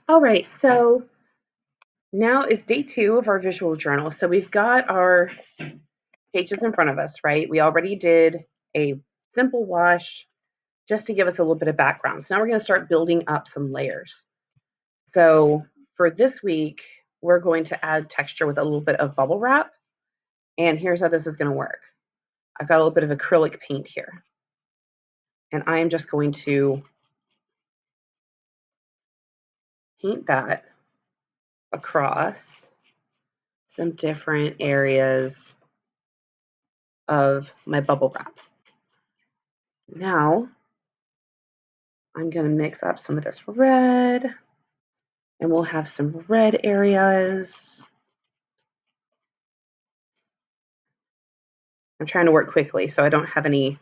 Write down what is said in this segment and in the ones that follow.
All right, so now is day 2 of our visual journal. So we've got our pages in front of us, right? We already did a simple wash just to give us a little bit of background. So now we're going to start building up some layers. So for this week, we're going to add texture with a little bit of bubble wrap. And here's how this is going to work. I've got a little bit of acrylic paint here. And I am just going to paint that across some different areas of my bubble wrap. Now, I'm going to mix up some of this red, and we'll have some red areas. I'm trying to work quickly so I don't have any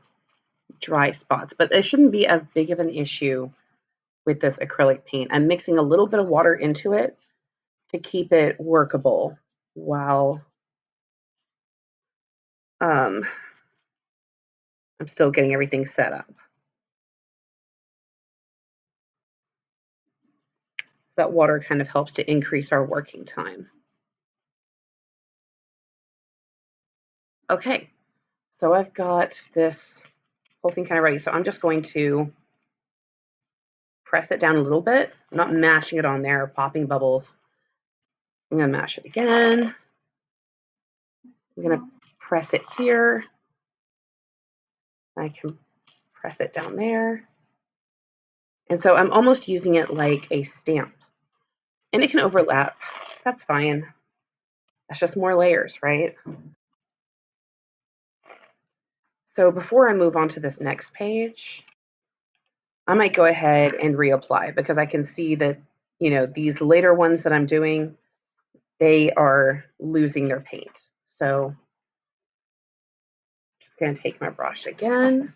dry spots, but it shouldn't be as big of an issue with this acrylic paint. I'm mixing a little bit of water into it to keep it workable while I'm still getting everything set up. So that water kind of helps to increase our working time. Okay, so I've got this whole thing kind of ready. So I'm just going to press it down a little bit. I'm not mashing it on there or popping bubbles. I'm going to mash it again. I'm going to press it here. I can press it down there. And so I'm almost using it like a stamp. And it can overlap. That's fine. That's just more layers, right? So before I move on to this next page, I might go ahead and reapply because I can see that, these later ones that I'm doing, they are losing their paint. So I'm just going to take my brush again.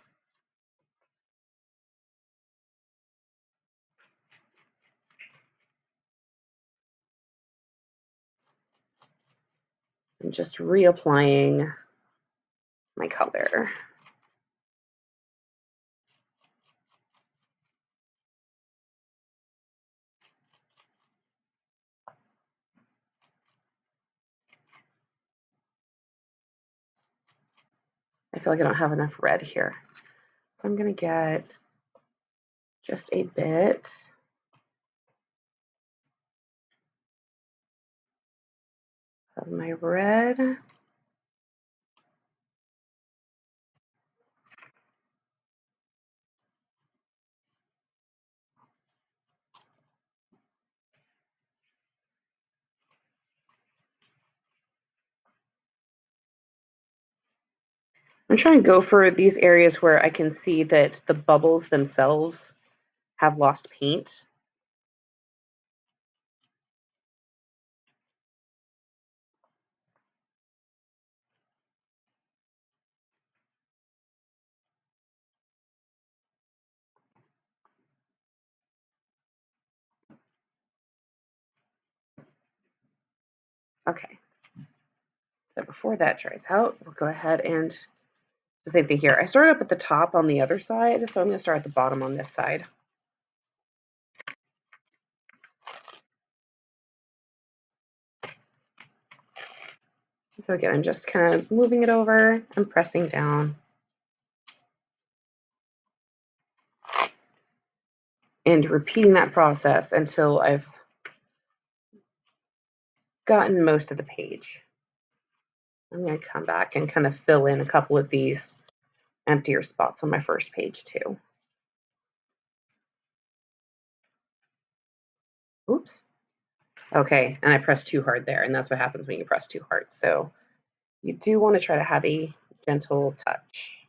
And just reapplying my color. I feel like I don't have enough red here. So I'm going to get just a bit of my red. I'm trying to go for these areas where I can see that the bubbles themselves have lost paint. Okay, so before that dries out, we'll go ahead and the same thing here. I started up at the top on the other side, so I'm going to start at the bottom on this side. So again, I'm just kind of moving it over and pressing down. And repeating that process until I've gotten most of the page. I'm going to come back and kind of fill in a couple of these emptier spots on my first page too. Oops. Okay, and I pressed too hard there, and that's what happens when you press too hard. So you do want to try to have a gentle touch.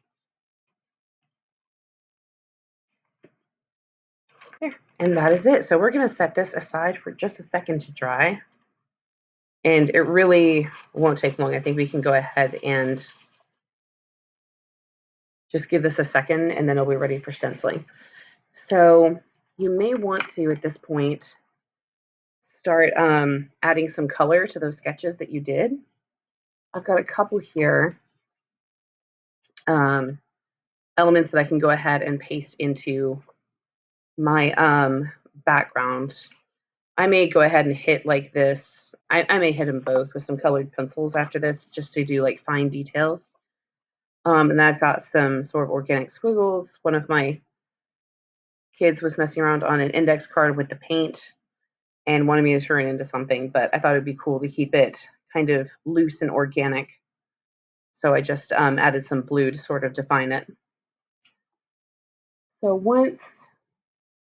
There, and that is it. So we're going to set this aside for just a second to dry. And it really won't take long. I think we can go ahead and just give this a second, and then it'll be ready for stenciling. So you may want to, at this point, start adding some color to those sketches that you did. I've got a couple here, elements that I can go ahead and paste into my background. I may go ahead and hit like this. I may hit them both with some colored pencils after this just to do like fine details. And I've got some sort of organic squiggles. One of my kids was messing around on an index card with the paint and wanted me to turn it into something, but I thought it'd be cool to keep it kind of loose and organic. So I just added some blue to sort of define it. So once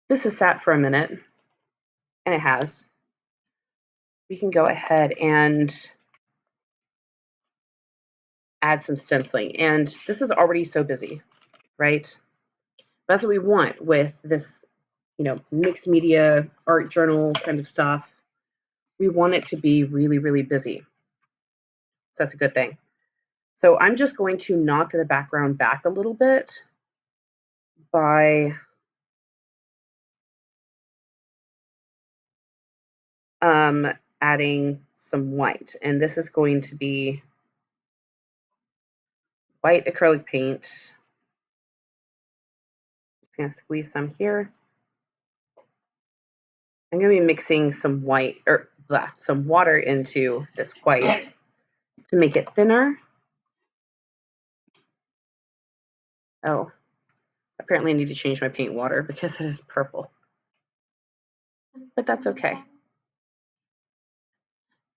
this has sat for a minute, and it has, we can go ahead and add some stenciling. And this is already so busy, right? That's what we want with this, mixed media art journal kind of stuff. We want it to be really, really busy. So that's a good thing. So I'm just going to knock the background back a little bit by adding some white. And this is going to be white acrylic paint. Just going to squeeze some here. I'm going to be mixing some white or some water into this white to make it thinner. Oh, apparently I need to change my paint water because it is purple. But that's okay.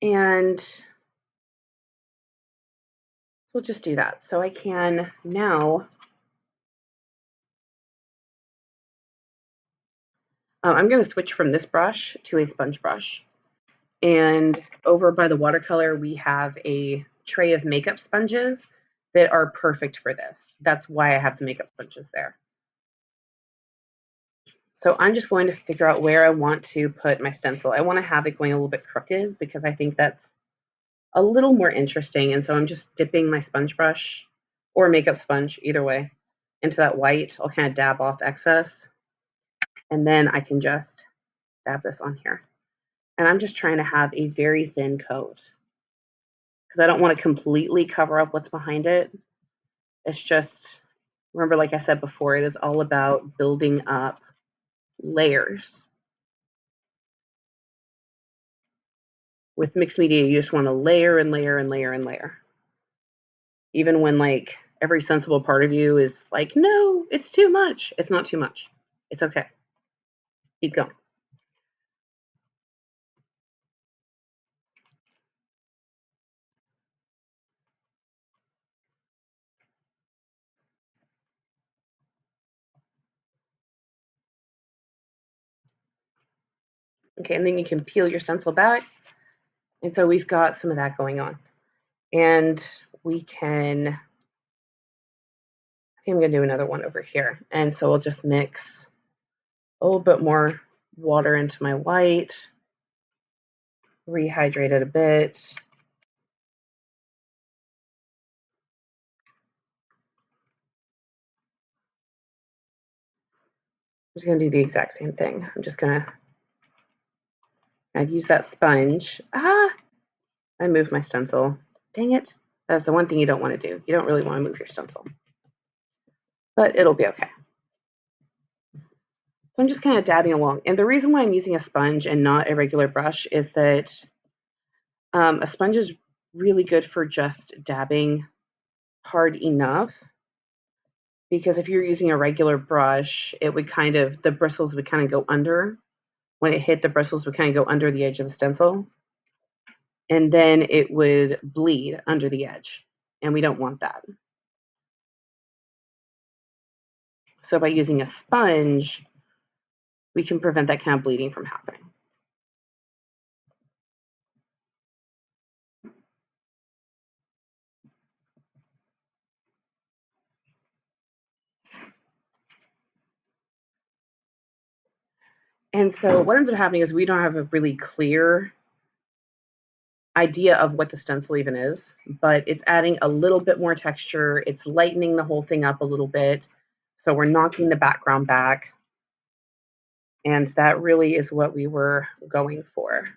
And we'll just do that. So I can now, I'm going to switch from this brush to a sponge brush. And over by the watercolor, we have a tray of makeup sponges that are perfect for this. That's why I have the makeup sponges there. So I'm just going to figure out where I want to put my stencil. I want to have it going a little bit crooked because I think that's a little more interesting. And so I'm just dipping my sponge brush or makeup sponge, either way, into that white. I'll kind of dab off excess. And then I can just dab this on here. And I'm just trying to have a very thin coat because I don't want to completely cover up what's behind it. It's just, remember, like I said before, it is all about building up layers. With mixed media, you just want to layer and layer and layer and layer. Even when like every sensible part of you is like, no, it's too much. It's not too much. It's okay. Keep going. Okay, and then you can peel your stencil back. And so we've got some of that going on. And we can, I think I'm going to do another one over here. And so we'll just mix a little bit more water into my white, rehydrate it a bit. I'm just going to do the exact same thing. I'm just going to, I've used that sponge. I moved my stencil. Dang it. That's the one thing you don't want to do. You don't really want to move your stencil. But it'll be okay. So I'm just kind of dabbing along. And the reason why I'm using a sponge and not a regular brush is that a sponge is really good for just dabbing hard enough. Because if you're using a regular brush, it would kind of, the bristles would kind of go under. When it hit, the bristles would kind of go under the edge of the stencil. And then it would bleed under the edge. And we don't want that. So by using a sponge, we can prevent that kind of bleeding from happening. And so what ends up happening is we don't have a really clear idea of what the stencil even is, but it's adding a little bit more texture. It's lightening the whole thing up a little bit. So we're knocking the background back. And that really is what we were going for.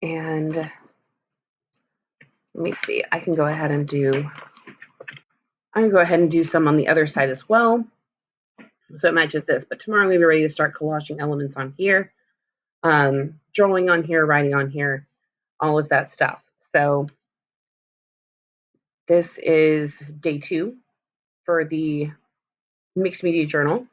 And Let me see. I can go ahead and do some on the other side as well. So it matches this. But tomorrow I'm going to be ready to start collaging elements on here, drawing on here, writing on here, all of that stuff. So this is day 2 for the mixed media journal.